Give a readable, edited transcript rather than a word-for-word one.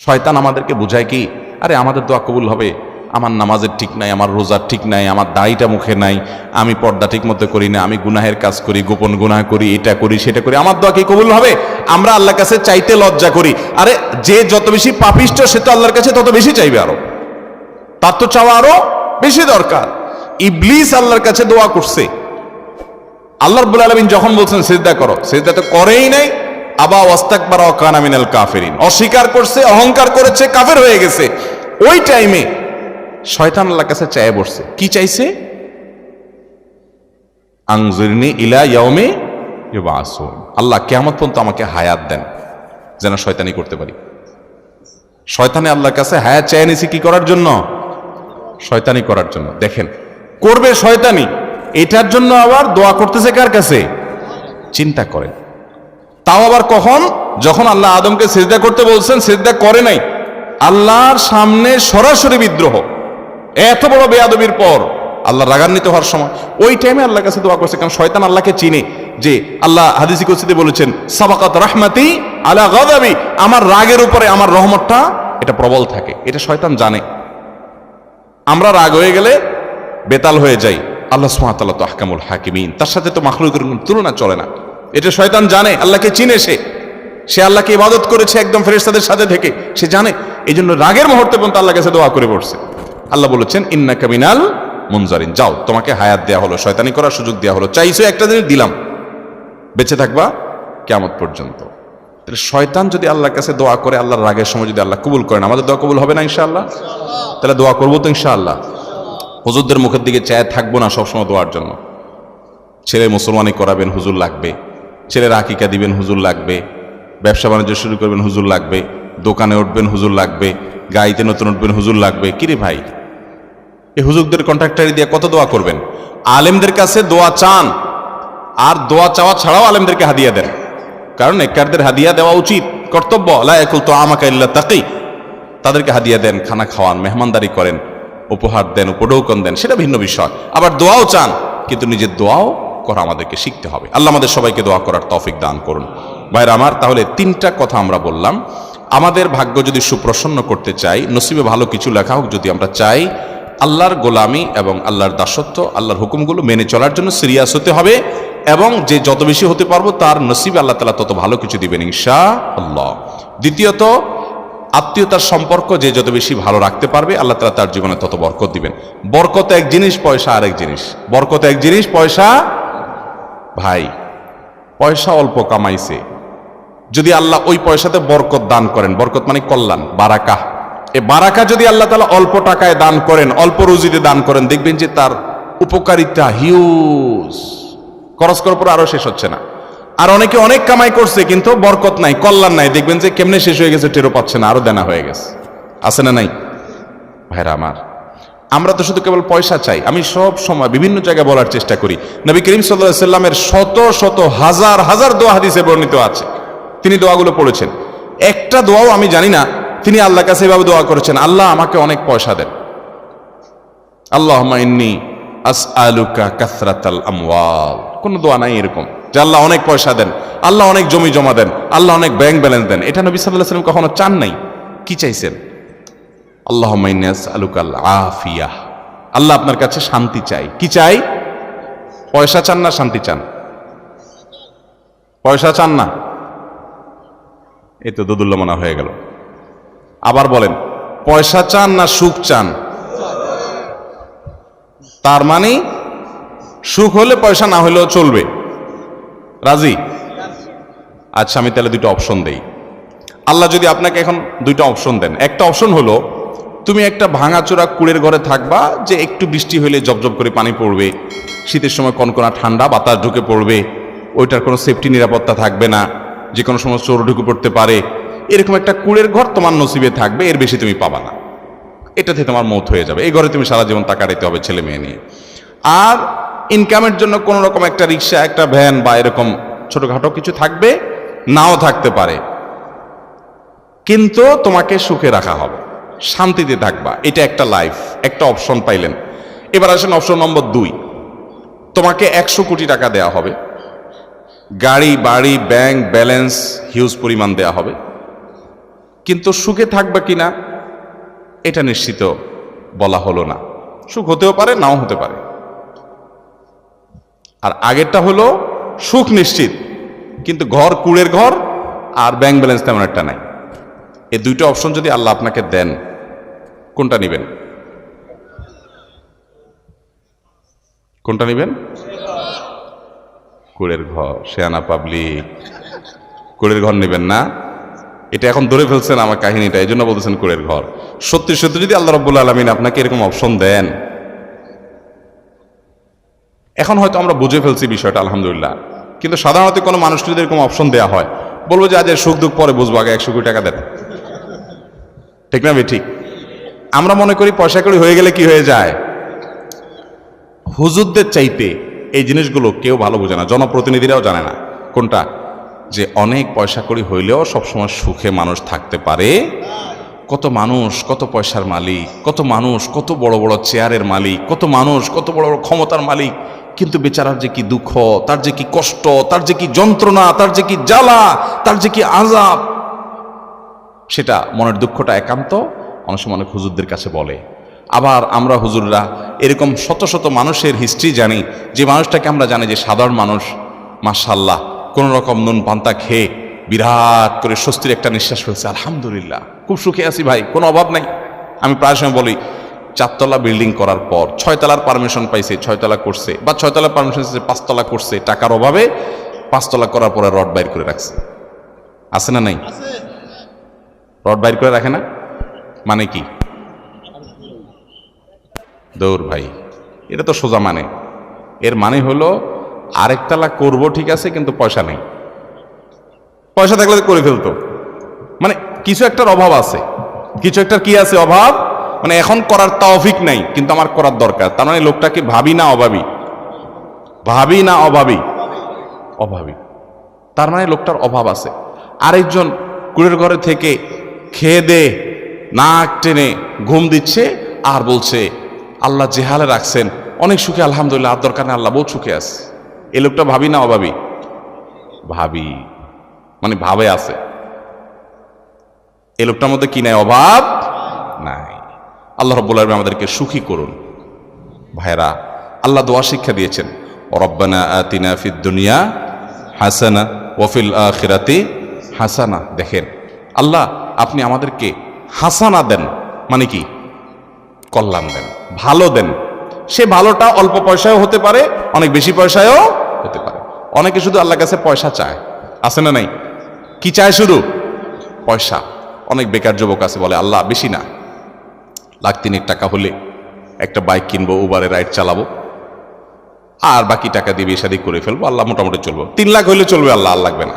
শয়তান আমাদেরকে বুঝায় কি, আরে আমাদের দোয়া কবুল হবে, আমার নামাজের ঠিক নাই, আমার রোজার ঠিক নাই, আমার দাড়িটা মুখে নাই, আমি পর্দা ঠিক মতো করি না, আমি গুনাহের কাজ করি, গোপন গুনাহ করি, এটা করি সেটা করি, আমার দোয়া কি কবুল হবে? আমরা আল্লাহর কাছে চাইতে লজ্জা করি। আরে যে যত বেশি পাপিষ্ঠ সে তো আল্লাহর কাছে তত বেশি চাইবে, আরো তার তো চাওয়া আরো বেশি দরকার। ইবলিস আল্লাহর কাছে দোয়া করছে, আল্লাহ রাব্বুল আলামিন যখন বলছেন সিজদা করো, সিজদা তো করেই নাই। আবা ওয়াস্তাকবারা ওয়া কানা মিনাল কাফিরিন, অস্বীকার করছে, অহংকার করেছে, কাফের হয়ে গেছে। ওই টাইমে শয়তান আল্লাহর কাছে চায় বসছে, কি চাইছে? আনজিরনি ইলা ইয়াউমি ইউবাসুন, আল্লাহ কিয়ামত পর্যন্ত আমাকে হায়াত দেন যেন শয়তানি করতে পারি। শয়তানে আল্লাহর কাছে হায়াত চেয়ে নিছে কি করার জন্য? শয়তানি করার জন্য। দেখেন, করবে শয়তানি, এটার জন্য আবার দোয়া করতেছে কার কাছে? চিন্তা করেন। তাও আবার কখন? যখন আল্লাহ আদমকে সিজদা করতে বলছেন, সিজদা করে নাই, আল্লাহর সামনে সরাসরি বিদ্রোহ, এত বড় বেয়াদবির পর আল্লাহ রাগান্বিত হওয়ার সময় ওই টাইমে আল্লাহর কাছে দোয়া করছে। কারণ শয়তান আল্লাহকে চিনে, যে আল্লাহ হাদিসে কুদসিতে বলেছেন সাবাকাত রাহমাতি আলা গাদাবি, আমার রাগের উপরে আমার রহমতটা এটা প্রবল থাকে। এটা শয়তান জানে। আমরা রাগ হয়ে গেলে বেতাল হয়ে যাই, আল্লাহ সুবহানাহু ওয়া তাআলা তো আহকামুল হাকিমিন, তার সাথে তো মাখলুকের কোনো তুলনা চলে না। এটা শয়তান জানে, আল্লাহকে চিনে, সে আল্লাহকে ইবাদত করেছে একদম ফেরেশতাদের সাথে থেকে, সে জানে। এই জন্য রাগের মুহূর্তে পর্যন্ত আল্লাহর কাছে দোয়া করে পড়ছে। আল্লাহ বলেছেন ইন্নাকা মিনাল মুনজারিন, যাও তোমাকে হায়াত দেয়া হলো, শয়তানি করার সুযোগ দেয়া হলো, চাইছো একটা জিনিস দিলাম, বেঁচে থাকবা কিয়ামত পর্যন্ত। তাহলে শয়তান যদি আল্লাহর কাছে দোয়া করে, আল্লাহর রাগের সময় যদি আল্লাহ কবুল করেন, আমাদের দোয়া কবুল হবে না ইনশাআল্লাহ? তাহলে দোয়া করবো তো ইনশাআল্লাহ। হুজুরদের মুখের দিকে চায় থাকবো না সবসময় দোয়ার জন্য। ছেলে মুসলমানি করাবেন, হুজুর লাগবে। ছেলের আকিকা দিবেন, হুজুর লাগবে। ব্যবসা বাণিজ্য শুরু করবেন, হুজুর লাগবে। দোকানে উঠবেন, হুজুর লাগবে। গাড়িতে নতুন উঠবেন, হুজুর লাগবে। কিরে ভাই, এই হুজুরদের কন্ট্রাক্টারি দিয়ে কত দোয়া করবেন? আলেমদের কাছে দোয়া চান, আর দোয়া চাওয়া ছাড়াও আলেমদেরকে হাদিয়া দেন। কারণ নেককারদের হাদিয়া দেওয়া উচিত, কর্তব্য। লা ইয়াকুল তুআমাকা ইল্লা তাকি, তাদেরকে হাদিয়া দেন, খানা খাওয়ান, মেহমানদারি করেন, উপহার দেন, উপঢৌকন দেন, সেটা ভিন্ন বিষয়। আবার দোয়াও চান, কিন্তু নিজের দোয়াও করা আমাদেরকে শিখতে হবে। আল্লাহ আমাদের সবাইকে দোয়া করার তৌফিক দান করুন। ভাইরা আমার, তাহলে তিনটা কথা আমরা বললাম। আমাদের ভাগ্য যদি সুপ্রসন্ন করতে চাই, নসিবে ভালো কিছু লেখা হোক যদি আমরা চাই, আল্লাহর গোলামি এবং আল্লাহর দাসত্ব, আল্লাহর হুকুমগুলো মেনে চলার জন্য সিরিয়াস হতে হবে, এবং যে যত বেশি হতে পারবো তার নসিবে আল্লাহ তাআলা তত ভালো কিছু দিবেন ইনশাআল্লাহ। দ্বিতীয়ত, আত্মীয়তার সম্পর্ক যে যত বেশি ভালো রাখতে পারবে আল্লাহ তাআলা তার জীবনে তত বরকত দিবেন। বরকত এক জিনিস, পয়সা আরেক জিনিস। বরকত এক জিনিস, পয়সা, ভাই পয়সা অল্প কামাইছে, যদি আল্লাহ ওই পয়সাতে বরকত দান করেন, বরকত মানে কল্যাণ, বারাকা, এই বারাকা যদি আল্লাহ তাআলা অল্প টাকায় দান করেন, অল্প রুজিতে দান করেন, দেখবেন যে তার উপকারিতা হিউজ, খরচ করার পর আরো শেষ হচ্ছে না। আর অনেকে অনেক কামাই করছে কিন্তু বরকত নাই, কল্যাণ নাই, দেখবেন যে কেমনে শেষ হয়ে গেছে টেরও পাচ্ছে না, আরো দেনা হয়ে গেছে। আছে না নাই? ভাইরা আমার, আমরা তো শুধু কেবল পয়সা চাই। আমি সব সময় বিভিন্ন জায়গায় বলার চেষ্টা করি, নবী করিম সাল্লাল্লাহু আলাইহি সাল্লামের শত শত হাজার হাজার দোয়া হাদিসে বর্ণিত আছে, তিনি দোয়াগুলো পড়েছেন। একটা দোয়াও আমি জানি না তিনি আল্লাহর কাছে এভাবে দোয়া করেছেন, আল্লাহ আমাকে অনেক পয়সা দেন, আল্লাহুম্মা ইন্নী আসআলুকা কাসরাতাল আমওয়াল। কোন দোয়া নাই এরকম যে আল্লাহ অনেক পয়সা দেন, আল্লাহ অনেক জমি জমা দেন, আল্লাহ অনেক ব্যাংক ব্যালেন্স দেন। এটা নবী সাল্লাল্লাহু আলাইহি ওয়াসাল্লাম কখনো চান নাই। কি চাইছেন? আল্লাহুম্মা ইন্নী আসআলুকাল আফিয়াহ, আল্লাহ আপনার কাছে শান্তি চাই। কি চাই? পয়সা চান না শান্তি চান? পয়সা চান না? এই তো দুদুল্লাহ মনা হয়ে গেল। আবার বলেন, পয়সা চান না সুখ চান? তার মানে সুখ হলে পয়সা না হলেও চলবে, রাজি? আচ্ছা, আমি তাহলে দুটো অপশন দেই। আল্লাহ যদি আপনাকে এখন দুইটা অপশন দেন, একটা অপশন হলো তুমি একটা ভাঙাচোরা কুড়ের ঘরে থাকবা, যে একটু বৃষ্টি হলে জবজব করে পানি পড়বে, শীতের সময় কনকনা ঠান্ডা বাতাস ঢুকে পড়বে, ওইটার কোনো সেফটি নিরাপত্তা থাকবে না, যে কোনো সময় চোর ঢুকে পড়তে পারে, এরকম একটা কুড়ের ঘর তোমার নসিবে থাকবে, এর বেশি তুমি পাবা না, এটাতে তোমার মৌত হয়ে যাবে। এই ঘরে তুমি সারা জীবন তাকাইতে হবে ছেলে মেয়ে নিয়ে। আর ইনকামের জন্য কোনো রকম একটা রিক্সা, একটা ভ্যান বা এরকম ছোটখাটো কিছু থাকবে, নাও থাকতে পারে, কিন্তু তোমাকে সুখে রাখা হবে, শান্তিতে থাকবা। এটা একটা লাইফ, একটা অপশন পাইলেন। এবার আসেন অপশন নম্বর 2, তোমাকে 100 কোটি টাকা দেয়া হবে, গাড়ি বাড়ি ব্যাংক ব্যালেন্স হিউজ পরিমাণ দেয়া হবে, কিন্তু সুখে থাকবে কিনা এটা নিশ্চিত বলা হলো না। সুখ হতেও পারে, নাও হতে পারে। আর আগেরটা হলো সুখ নিশ্চিত, কিন্তু ঘর কুড়ের ঘর আর ব্যাংক ব্যালেন্স তেমন একটা নাই। এই দুইটা অপশন যদি আল্লাহ আপনাকে দেন, কোনটা নিবেন? কোনটা নিবেন? কুড়ের ঘর। শেয়ানা পাবলিক, কুড়ের ঘর নেবেন না? এটা এখন ধরে ফেলছেন আমার কাহিনীটা, এই জন্য বলতেছেন কুড়ের ঘর। সত্যি সত্যি যদি আল্লাহ রাব্বুল আলামিন আপনাকে এরকম অপশন দেন, এখন হয়তো আমরা বুঝে ফেলছি বিষয়টা আলহামদুলিল্লাহ, কিন্তু সাধারণত কোনো মানুষকে যদি এরকম অপশন দেওয়া হয়, বলবো যে আজ সুখ দুঃখ পরে বুঝবো, আগে 100 কোটি টাকা দেন। ঠিক না? ঠিক। আমরা মনে করি পয়সা কড়ি হয়ে গেলে কি হয়ে যায়। হুজুরদের চাইতে এই জিনিসগুলো কেউ ভালো বোঝে না, জনপ্রতিনিধিরাও জানে না। কোনটা? যে অনেক পয়সা কড়ি হইলেও সবসময় সুখে মানুষ থাকতে পারে। কত মানুষ কত পয়সার মালিক, কত মানুষ কত বড় বড় চেয়ারের মালিক, কত মানুষ কত বড় বড় ক্ষমতার মালিক, কিন্তু বেচারার যে কি দুঃখ, তার যে কি কষ্ট, তার যে কি যন্ত্রণা, তার যে কি জ্বালা, তার যে কি আযাব, সেটা মনের দুঃখটা একান্ত অনেক সময় অনেক হুজুরদের কাছে বলে। আবার আমরা হুজুররা এরকম শত শত মানুষের হিস্ট্রি জানি, যে মানুষটাকে আমরা জানি যে সাধারণ মানুষ, মাশাআল্লাহ কোন রকম নুন পান্তা খেয়ে বিরাট করে স্বস্তির একটা নিঃশ্বাস ফেলছে, আলহামদুলিল্লাহ খুব সুখে আছি ভাই, কোনো অভাব নাই। আমি প্রায় সময় বলি, 4 তলা বিল্ডিং করার পর 6 তলার পারমিশন পাইছে, 6 তলা করছে, বা 6 তলার পারমিশন পাইছে 5 তলা করছে, টাকার অভাবে 5 তলা করার পরে রড বাইর করে রাখছে। আছে না নাই? রড বাইর করে রাখে না, মানে কি? দৌড় ভাই, এটা তো সোজা মানে। এর মানে হলো আরেকতলা করব ঠিক আছে, কিন্তু পয়সা নেই। পয়সা থাকলে করে ফেলতো, মানে কিছু একটার অভাব আছে, কিছু একটা কি আছে অভাব, মানে এখন করার তৌফিক নাই, কিন্তু আমার করার দরকার। তার মানে লোকটা কি ভাবি না অভাবী? ভাবি না অভাবী? অভাবী। তার মানে লোকটার অভাব আছে। আরেকজন কুড়ের ঘরে থেকে খেয়ে দে নাক টেনে ঘুম দিচ্ছে আর বলছে আল্লাহ যে হালে রাখছেন অনেক সুখে, আলহামদুলিল্লাহ, আর দরকার নেই, আল্লাহ বহুত সুখে আছে। এই লোকটা ভাবি না অভাবী? ভাবি, মানে ভাবে আছে। এই লোকটার মধ্যে কি নাই? অভাব নাই। আল্লাহ রাব্বুল আলামিন আমাদেরকে সুখী করুন। ভাইরা, আল্লাহ দোয়া শিক্ষা দিয়েছেন, রব্বানা আতিনা ফিদ দুনিয়া হাসানা ওয়া ফিল আখিরাতি হাসানা। দেখেন, আল্লাহ আপনি আমাদেরকে হাসানা দেন, মানে কি? কল্যাণ দেন, ভালো দেন। সে ভালোটা অল্প পয়সায়ও হতে পারে, অনেক বেশি পয়সায়ও হতে পারে। অনেকে শুধু আল্লাহর কাছে পয়সা চায়, আছে না নাই? কি চায়? শুধু পয়সা। অনেক বেকার যুবক আছে, বলে আল্লাহ বেশি না, 1,03,000 টাকা হলে একটা বাইক কিনবো, উবারে রাইড চালাবো, আর বাকি টাকা দিয়ে বিয়ে শাদী করে ফেলবো, আল্লাহ মোটামুটি চলবো। 3 লাখ হইলে চলবে, আল্লাহ আর লাগবে না।